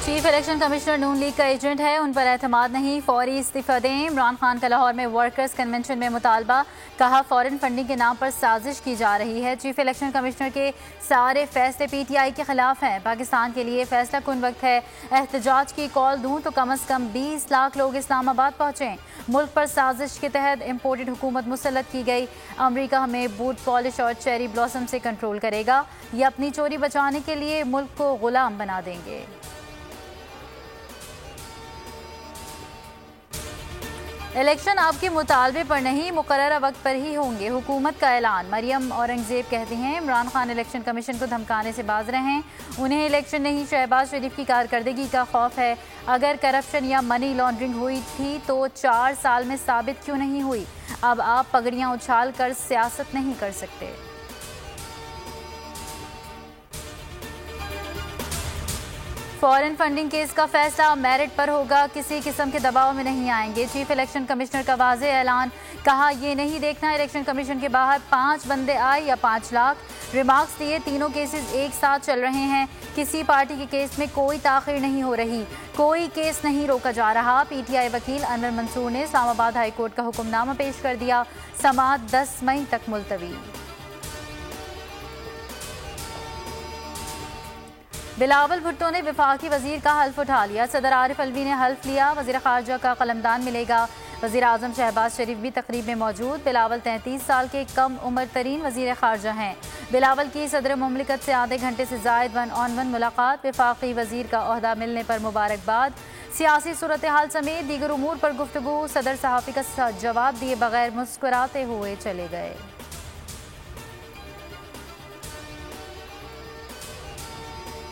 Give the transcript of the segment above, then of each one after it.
Chief election commissioner नून league का agent है, उन पर एतमाद नहीं, फौरी इस्तीफा दें। इमरान खान का लाहौर में वर्कर्स कन्वेंशन में मुतालबा, कहा फॉरेन फंडिंग के नाम पर साजिश की जा रही है। चीफ इलेक्शन कमिश्नर के सारे फैसले PTI के खिलाफ हैं। पाकिस्तान के लिए फैसला कुन वक्त है, एहतजाज की कॉल दूं तो कम अज कम 20 लाख लोग इस्लामाबाद पहुँचें। मुल्क पर साजिश के तहत इम्पोर्टेड हुकूमत मुसल्लत की गई। अमरीका हमें बूट पॉलिश और चेरी ब्लॉसम से कंट्रोल करेगा। ये अपनी चोरी बचाने के लिए मुल्क को गुलाम बना देंगे। इलेक्शन आपके मुतालबे पर नहीं, मुकर्ररा वक्त पर ही होंगे, हुकूमत का ऐलान। मरियम औरंगजेब कहती हैं इमरान खान इलेक्शन कमीशन को धमकाने से बाज रहें। उन्हें इलेक्शन नहीं, शहबाज शरीफ की कारकर्दगी का खौफ है। अगर करप्शन या मनी लॉन्ड्रिंग हुई थी तो 4 साल में साबित क्यों नहीं हुई? अब आप पगड़ियां उछाल कर सियासत नहीं कर सकते। फॉरेन फंडिंग केस का फैसला मेरिट पर होगा, किसी किस्म के दबाव में नहीं आएंगे। चीफ इलेक्शन कमिश्नर का वाज़ेह ऐलान, कहा ये नहीं देखना इलेक्शन कमीशन के बाहर 5 बंदे आए या 5 लाख। रिमार्क्स दिए तीनों केसेस एक साथ चल रहे हैं, किसी पार्टी के केस में कोई ताख़ीर नहीं हो रही, कोई केस नहीं रोका जा रहा। PTI वकील अनवर मंसूर ने इस्लामाबाद हाई कोर्ट का हुक्मनामा पेश कर दिया, समाअत 10 मई तक मुलतवी। बिलावल भुट्टो ने वफाकी वजीर का हल्फ उठा लिया। सदर आरिफ अलवी ने हल्फ लिया, वजीर खारजा का कलमदान मिलेगा। वजीर आजम शहबाज शरीफ भी तकरीब में मौजूद। बिलावल 33 साल के कम उम्र तरीन वजीर खारजा हैं। बिलावल की सदर मुमलिकत से आधे घंटे से जायद 1-on-1 मुलाकात। वफाकी वजीर का ओहदा मिलने पर मुबारकबाद। सियासी सूरत हाल समेत दीगर उमूर पर गुफ्तगू। सदर सहाफ़ी का जवाब दिए बगैर मुस्कुराते हुए चले गए।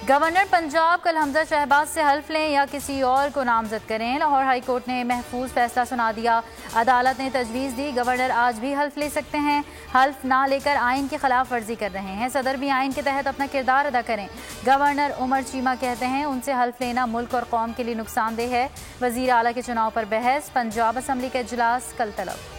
गवर्नर पंजाब कल हमजा शहबाज से हल्फ लें या किसी और को नामजद करें। लाहौर हाई कोर्ट ने महफूज फैसला सुना दिया। अदालत ने तजवीज़ दी गवर्नर आज भी हल्फ ले सकते हैं। हल्फ ना लेकर आइन की खिलाफ वर्जी कर रहे हैं। सदर भी आइन के तहत अपना किरदार अदा करें। गवर्नर उमर चीमा कहते हैं उनसे हल्फ लेना मुल्क और कौम के लिए नुकसानदेह है। वजीर आला के चुनाव पर बहस, पंजाब असम्बली का इजलास कल तलब।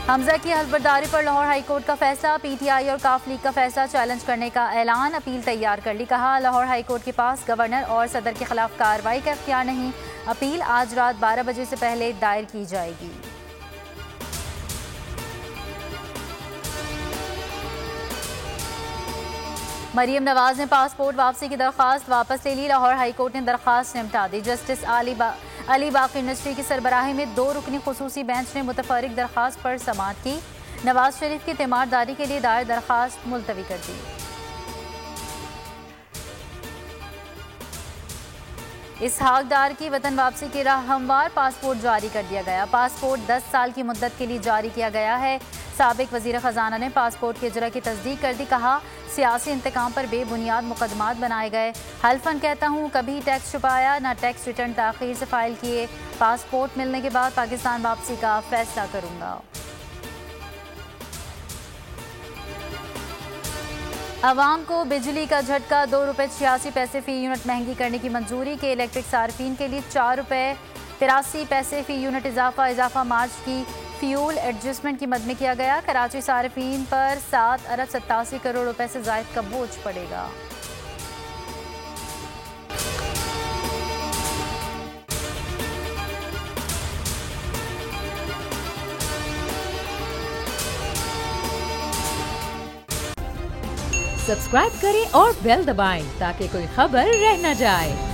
हमजा की हल्फबर्दारी पर लाहौर हाई कोर्ट का फैसला। PTI और काफ लीग का फैसला चैलेंज करने का ऐलान, अपील तैयार कर ली। कहा लाहौर हाई कोर्ट के पास गवर्नर और सदर के खिलाफ कार्रवाई का इख्तियार नहीं। अपील आज रात 12 बजे से पहले दायर की जाएगी। मरियम नवाज ने पासपोर्ट वापसी की दरख्वास्त वापस ले ली। लाहौर हाई कोर्ट ने दरख्वास्त निपटा दी। जस्टिस अली बाकी नजफी की सरबराही में 2 रुकनी खुसूसी बेंच ने मुतफर्रिक दरख्वास्त पर समाअत की। नवाज शरीफ की तीमारदारी के लिए दायर दरख्वास्त मुलतवी कर दी। इसहाक डार की वतन वापसी की राह हमवार, पासपोर्ट जारी कर दिया गया। पासपोर्ट 10 साल की मुद्दत के लिए जारी किया गया है। साबिक वजीर खजाना ने पासपोर्ट के इजरा की तस्दीक कर दी। कहा सियासी इंतकाम पर बेबुनियाद मुकदमात बनाए गए। हल्फन कहता हूँ कभी टैक्स छुपाया ना टैक्स रिटर्न ताखीर से फाइल किए। पासपोर्ट मिलने के बाद पाकिस्तान वापसी का फैसला करूँगा। अवाम को बिजली का झटका, 2 रुपये 86 पैसे फ़ी यूनिट महंगी करने की मंजूरी के। इलेक्ट्रिक सार्फिन के लिए 4 रुपये 83 पैसे फ़ी यूनिट इजाफा मार्च की फ्यूल एडजस्टमेंट की मद में किया गया। कराची सार्फिन पर 7 अरब 87 करोड़ रुपए से जायद का बोझ पड़ेगा। सब्सक्राइब करें और बेल दबाएं ताकि कोई खबर रह न जाए।